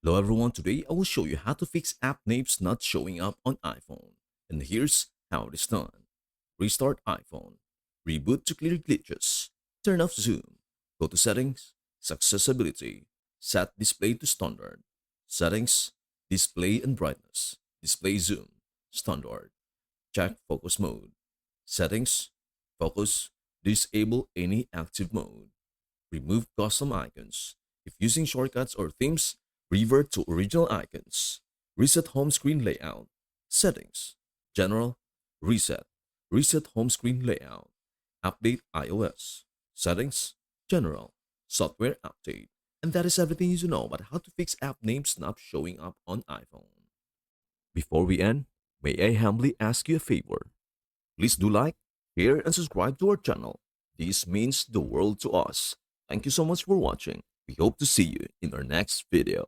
Hello everyone, today I will show you how to fix app names not showing up on iPhone. And here's how it is done. Restart iPhone. Reboot to clear glitches. Turn off zoom. Go to settings, accessibility. Set display to standard. Settings, display and brightness. Display zoom, standard. Check focus mode. Settings, focus, disable any active mode. Remove custom icons. If using shortcuts or themes, revert to original icons. Reset home screen layout. Settings. General. Reset. Reset home screen layout. Update iOS. Settings. General. Software update. And that is everything you need to know about how to fix app names not showing up on iPhone. Before we end, may I humbly ask you a favor? Please do like, share, and subscribe to our channel. This means the world to us. Thank you so much for watching. We hope to see you in our next video.